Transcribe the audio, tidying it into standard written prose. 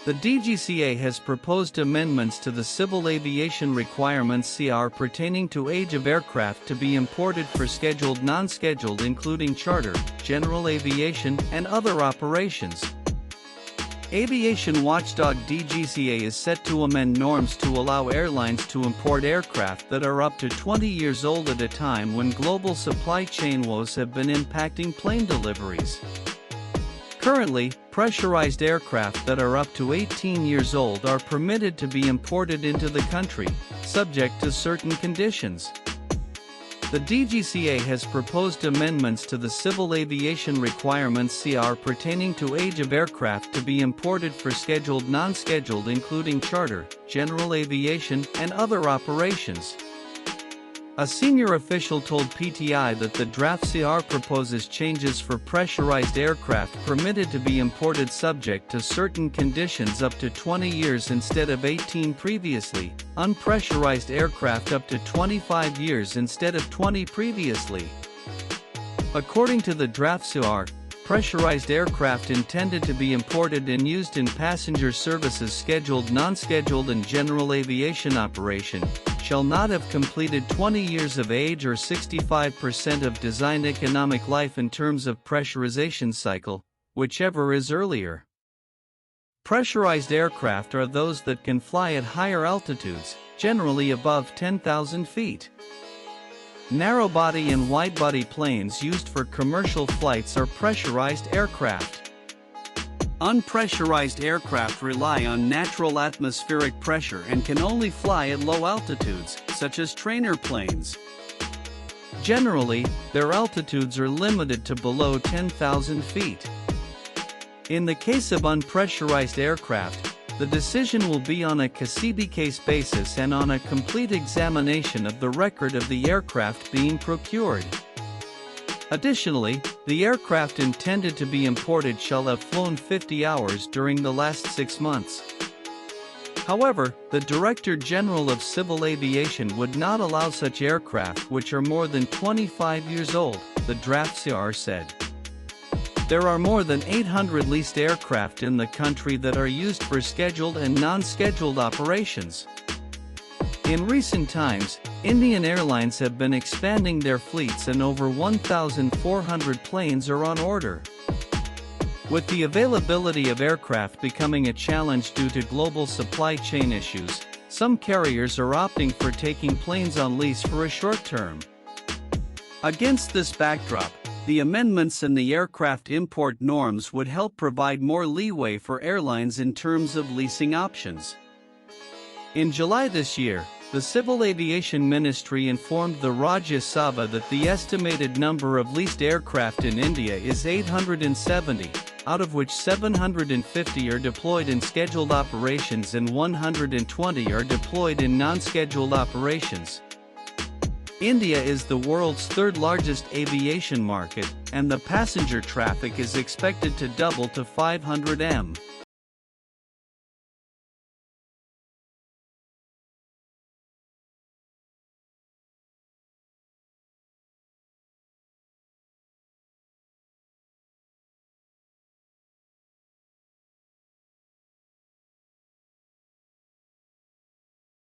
The DGCA has proposed amendments to the Civil Aviation Requirements (CR) pertaining to age of aircraft to be imported for scheduled, non-scheduled, including charter, general aviation, and other operations. Aviation watchdog DGCA is set to amend norms to allow airlines to import aircraft that are up to 20 years old at a time when global supply chain woes have been impacting plane deliveries. Currently, pressurized aircraft that are up to 18 years old are permitted to be imported into the country, subject to certain conditions. The DGCA has proposed amendments to the Civil Aviation Requirements (CR) pertaining to age of aircraft to be imported for scheduled, non-scheduled, including charter, general aviation, and other operations. A senior official told PTI that the draft CR proposes changes for pressurized aircraft permitted to be imported subject to certain conditions up to 20 years instead of 18 previously, unpressurized aircraft up to 25 years instead of 20 previously. According to the draft CR, pressurized aircraft intended to be imported and used in passenger services scheduled, non-scheduled, and general aviation operation shall not have completed 20 years of age or 65% of design economic life in terms of pressurization cycle, whichever is earlier. Pressurized aircraft are those that can fly at higher altitudes, generally above 10,000 feet. Narrow-body and wide-body planes used for commercial flights are pressurized aircraft. Unpressurized aircraft rely on natural atmospheric pressure and can only fly at low altitudes, such as trainer planes. Generally, their altitudes are limited to below 10,000 feet. In the case of unpressurized aircraft, the decision will be on a case-by-case basis and on a complete examination of the record of the aircraft being procured. Additionally, the aircraft intended to be imported shall have flown 50 hours during the last 6 months. However, the Director General of Civil Aviation would not allow such aircraft which are more than 25 years old, the draft CR said. There are more than 800 leased aircraft in the country that are used for scheduled and non-scheduled operations. In recent times, Indian Airlines have been expanding their fleets and over 1,400 planes are on order. With the availability of aircraft becoming a challenge due to global supply chain issues, some carriers are opting for taking planes on lease for a short term. Against this backdrop, the amendments in the aircraft import norms would help provide more leeway for airlines in terms of leasing options. In July this year, the Civil Aviation Ministry informed the Rajya Sabha that the estimated number of leased aircraft in India is 870, out of which 750 are deployed in scheduled operations and 120 are deployed in non-scheduled operations. India is the world's third largest aviation market, and the passenger traffic is expected to double to 500 m.